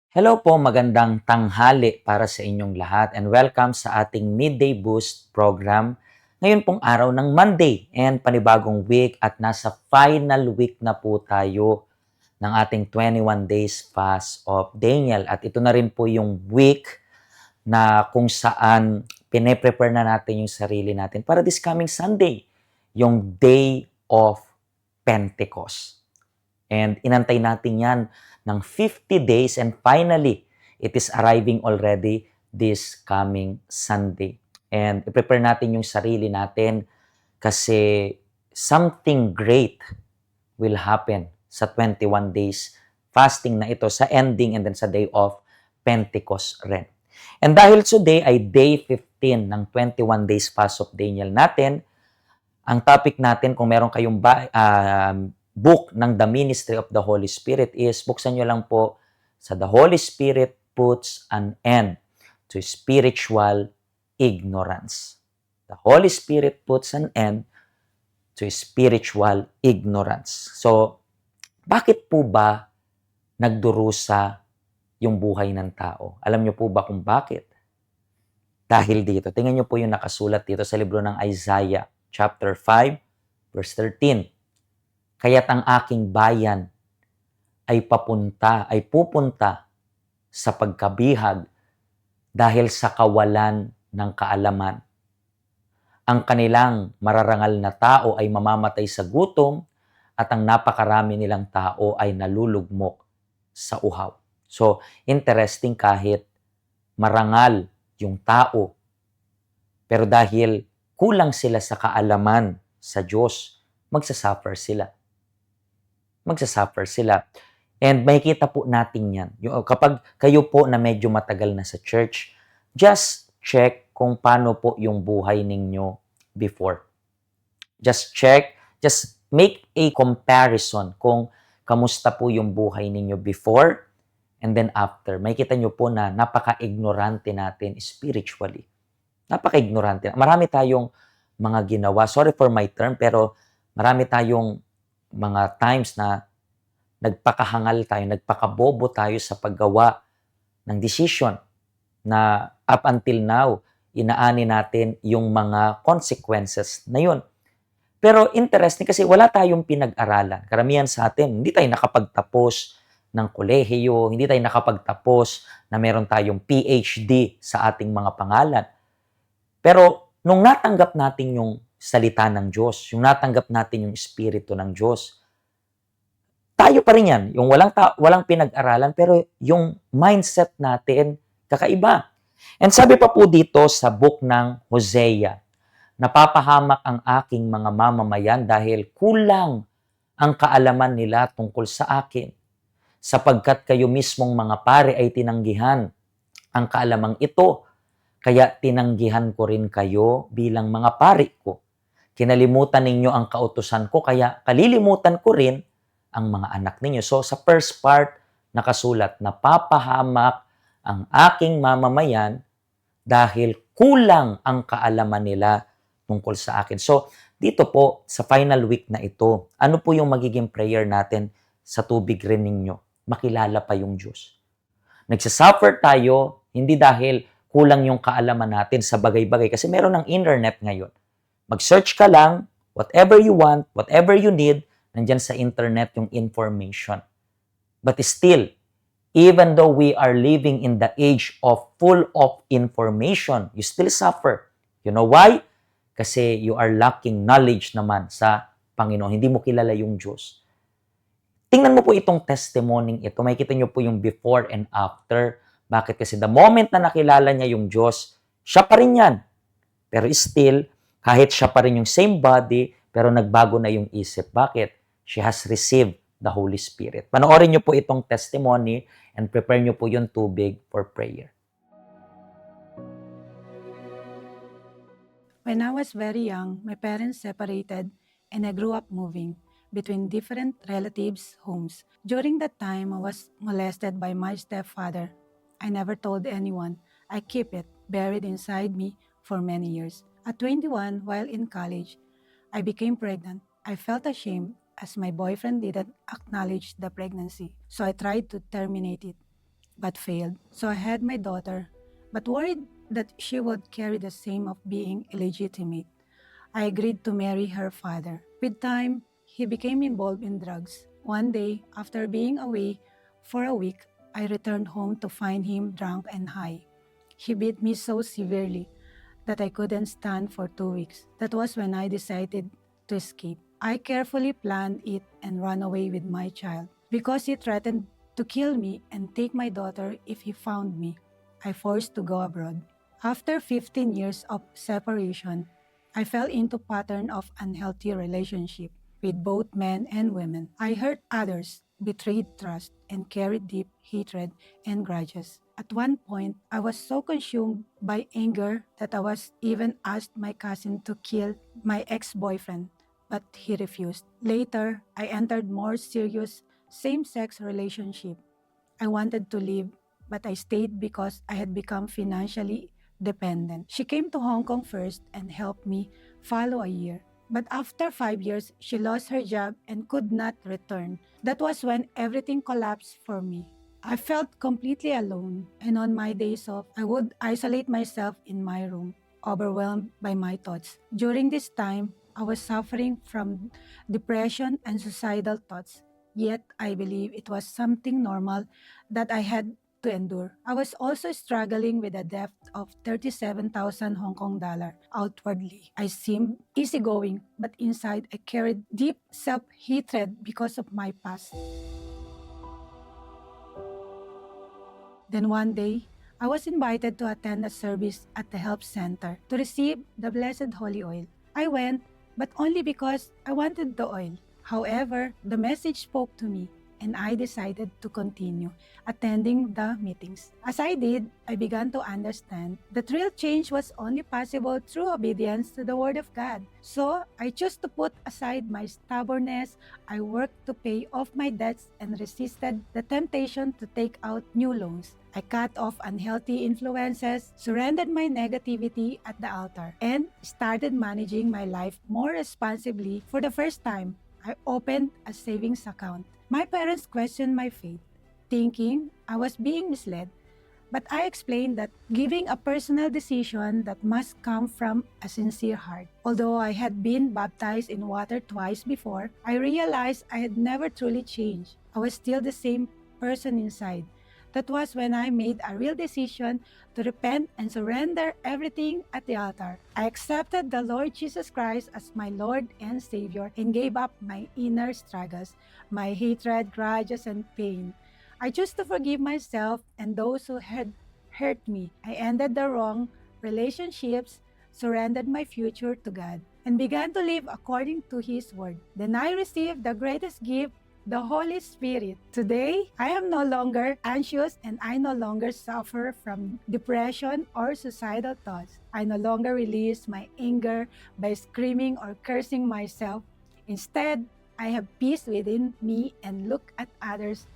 Hello po, magandang tanghali para sa inyong lahat and welcome sa ating Midday Boost program. Ngayon pong araw ng Monday and panibagong week at nasa final week na po tayo ng ating 21 days fast of Daniel. At ito na rin po yung week na kung saan pine-prepare na natin yung sarili natin para this coming Sunday, yung Day of Pentecost. And inantay natin yan ng 50 days and finally, it is arriving already this coming Sunday. And i-prepare natin yung sarili natin kasi something great will happen sa 21 days fasting na ito sa ending and then sa day of Pentecost rin. And dahil today ay day 15 ng 21 days fast of Daniel natin, ang topic natin, kung meron kayong book ng The Ministry of the Holy Spirit is, buksan nyo lang po sa The Holy Spirit Puts an End to Spiritual Ignorance. The Holy Spirit puts an end to spiritual ignorance. So, bakit po ba nagdurusa yung buhay ng tao? Alam nyo po ba kung bakit? Dahil dito, tingnan nyo po yung nakasulat dito sa libro ng Isaiah, chapter 5, verse 13. Kaya't ang aking bayan ay pupunta sa pagkabihag dahil sa kawalan ng kaalaman. Ang kanilang mararangal na tao ay mamamatay sa gutom at ang napakarami nilang tao ay nalulugmok sa uhaw. So, interesting kahit marangal yung tao, pero dahil kulang sila sa kaalaman sa Diyos, magsasuffer sila. And makikita po natin yan. Kapag kayo po na medyo matagal na sa church, just check kung paano po yung buhay ninyo before. Just check, just make a comparison kung kamusta po yung buhay ninyo before and then after. Makikita nyo po na napaka-ignorante natin spiritually. Napaka-ignorante. Marami tayong mga ginawa. Sorry for my term, pero marami tayong mga times na nagpakahangal tayo, nagpakabobo tayo sa paggawa ng decision na up until now, inaani natin yung mga consequences na yun. Pero interesting kasi wala tayong pinag-aralan. Karamihan sa atin, hindi tayo nakapagtapos ng kolehiyo, hindi tayo nakapagtapos na meron tayong PhD sa ating mga pangalan. Pero nung natanggap natin yung salita ng Diyos, yung natanggap natin yung Espiritu ng Diyos, tayo pa rin yan. Yung walang pinag-aralan, pero yung mindset natin, kakaiba. And sabi pa po dito sa book ng Hosea, napapahamak ang aking mga mamamayan dahil kulang ang kaalaman nila tungkol sa akin. Sapagkat kayo mismong mga pare ay tinanggihan ang kaalamang ito, kaya tinanggihan ko rin kayo bilang mga pari ko. Kinalimutan ninyo ang kautusan ko, kaya kalilimutan ko rin ang mga anak ninyo. So sa first part, nakasulat, napapahamak ang aking mamamayan dahil kulang ang kaalaman nila tungkol sa akin. So dito po, sa final week na ito, ano po yung magiging prayer natin sa tubig rin ninyo? Makilala pa yung Diyos. Nagsasuffer tayo, hindi dahil kulang yung kaalaman natin sa bagay-bagay. Kasi meron ng internet ngayon. Mag-search ka lang, whatever you want, whatever you need, nandyan sa internet yung information. But still, even though we are living in the age of full of information, you still suffer. You know why? Kasi you are lacking knowledge naman sa Panginoon. Hindi mo kilala yung Diyos. Tingnan mo po itong testimony ito. Makikita nyo po yung before and after. Bakit? Kasi the moment na nakilala niya yung Diyos, siya pa rin yan. Pero still, kahit siya pa rin yung same body, pero nagbago na yung isip. Bakit? She has received the Holy Spirit. Panoorin nyo po itong testimony and prepare nyo po yung tubig for prayer. When I was very young, my parents separated and I grew up moving between different relatives' homes. During that time, I was molested by my stepfather. I never told anyone. I keep it buried inside me for many years. At 21, while in college, I became pregnant. I felt ashamed as my boyfriend didn't acknowledge the pregnancy, so I tried to terminate it. but failed. So I had my daughter, but worried that she would carry the same of being illegitimate. I agreed to marry her father. With time, he became involved in drugs. One day, after being away for a week, I returned home to find him drunk and high. He beat me so severely that I couldn't stand for 2 weeks. That was when I decided to escape. I carefully planned it and ran away with my child. Because he threatened to kill me and take my daughter if he found me, I forced to go abroad. After 15 years of separation, I fell into pattern of unhealthy relationship with both men and women. I hurt others, betrayed trust, and carried deep hatred and grudges. At one point, I was so consumed by anger that I was even asked my cousin to kill my ex-boyfriend, but he refused. Later, I entered more serious same-sex relationship. I wanted to leave, but I stayed because I had become financially dependent. She came to Hong Kong first and helped me follow a year. But after 5 years, she lost her job and could not return. That was when everything collapsed for me. I felt completely alone, and on my days off, I would isolate myself in my room, overwhelmed by my thoughts. During this time, I was suffering from depression and suicidal thoughts. Yet, I believe it was something normal that I had to endure. I was also struggling with a debt of 37,000 Hong Kong dollar. Outwardly, I seemed easygoing, but inside I carried deep self-hatred because of my past. Then one day, I was invited to attend a service at the help center to receive the Blessed Holy Oil. I went, but only because I wanted the oil. However, the message spoke to me, and I decided to continue attending the meetings. As I did, I began to understand that real change was only possible through obedience to the Word of God. So, I chose to put aside my stubbornness. I worked to pay off my debts and resisted the temptation to take out new loans. I cut off unhealthy influences, surrendered my negativity at the altar, and started managing my life more responsibly. For the first time, I opened a savings account. My parents questioned my faith, thinking I was being misled. But I explained that giving a personal decision that must come from a sincere heart. Although I had been baptized in water twice before, I realized I had never truly changed. I was still the same person inside. That was when I made a real decision to repent and surrender everything at the altar. I accepted the Lord Jesus Christ as my Lord and Savior and gave up my inner struggles, my hatred, grudges, and pain. I chose to forgive myself and those who had hurt me. I ended the wrong relationships, surrendered my future to God, and began to live according to His Word. Then I received the greatest gift, the Holy Spirit. Today, I am no longer anxious and I no longer suffer from depression or suicidal thoughts. I no longer release my anger by screaming or cursing myself. Instead, I have peace within me and look at others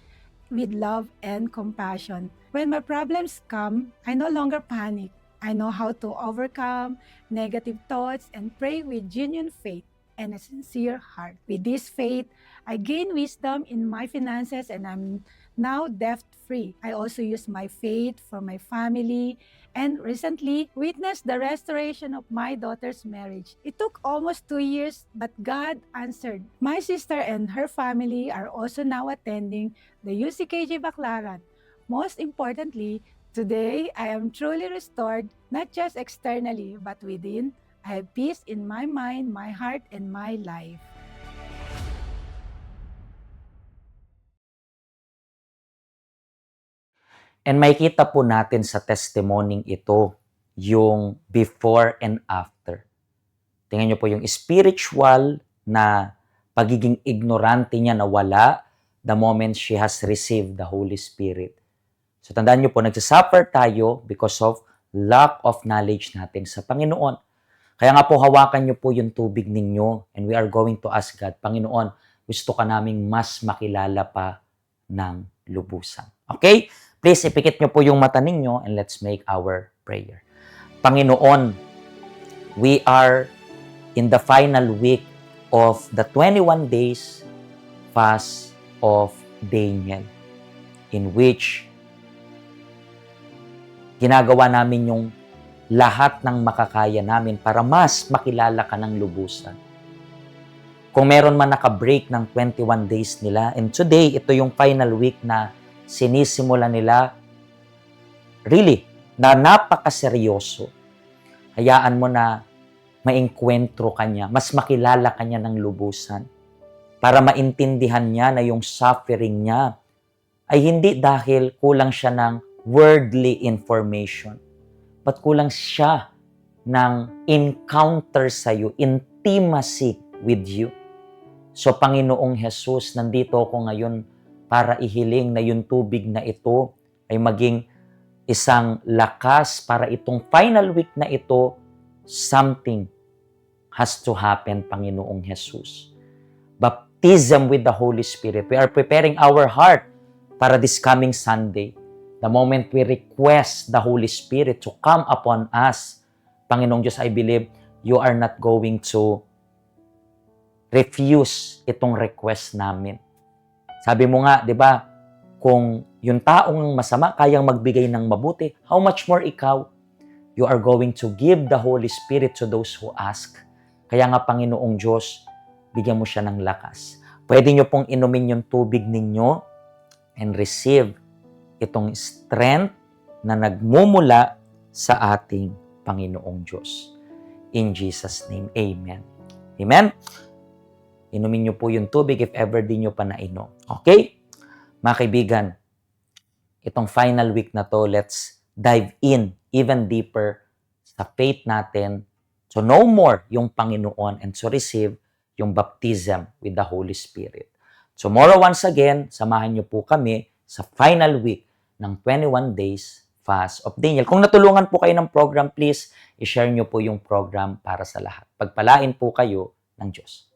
with love and compassion. When my problems come, I no longer panic. I know how to overcome negative thoughts and pray with genuine faith and a sincere heart. With this faith, I gain wisdom in my finances and I'm now debt-free. I also use my faith for my family and recently witnessed the restoration of my daughter's marriage. It took almost 2 years, but God answered. My sister and her family are also now attending the UCKJ Baclaran. Most importantly, today I am truly restored, not just externally, but within. I have peace in my mind, my heart, and my life. And makita po natin sa testimonying ito yung before and after. Tingnan nyo po yung spiritual na pagiging ignorante niya na wala the moment she has received the Holy Spirit. So tandaan nyo po, nagsasuffer tayo because of lack of knowledge natin sa Panginoon. Kaya nga po hawakan nyo po yung tubig ninyo and we are going to ask God, Panginoon, gusto ka naming mas makilala pa ng lubusan. Okay? Please, ipikit nyo po yung mata ninyo and let's make our prayer. Panginoon, we are in the final week of the 21 days fast of Daniel, in which ginagawa namin yung lahat ng makakaya namin para mas makilala ka ng lubusan. Kung meron man naka-break ng 21 days nila, and today, ito yung final week na sinisimula nila, really, na napakaseryoso. Hayaan mo na maengkwentro ka niya, mas makilala ka niya ng lubusan, para maintindihan niya na yung suffering niya ay hindi dahil kulang siya ng worldly information, but kulang siya ng encounter sa'yo, intimacy with you. So, Panginoong Jesus, nandito ako ngayon para ihiling na yung tubig na ito ay maging isang lakas para itong final week na ito, something has to happen, Panginoong Jesus. Baptism with the Holy Spirit. We are preparing our heart para this coming Sunday. The moment we request the Holy Spirit to come upon us, Panginoong Diyos, I believe you are not going to refuse itong request namin. Sabi mo nga, di ba, kung yung taong masama kayang magbigay ng mabuti, how much more ikaw? You are going to give the Holy Spirit to those who ask. Kaya nga, Panginoong Diyos, bigyan mo siya ng lakas. Pwede nyo pong inumin yung tubig ninyo and receive itong strength na nagmumula sa ating Panginoong Diyos. In Jesus' name, Amen. Amen? Inumin nyo po yung tubig if ever di nyo pa nainom. Okay? Mga kaibigan, itong final week na to, let's dive in even deeper sa faith natin to know more yung Panginoon and to receive yung baptism with the Holy Spirit. Tomorrow, once again, samahan nyo po kami sa final week ng 21 days fast of Daniel. Kung natulungan po kayo ng program, please, i-share nyo po yung program para sa lahat. Pagpalain po kayo ng Diyos.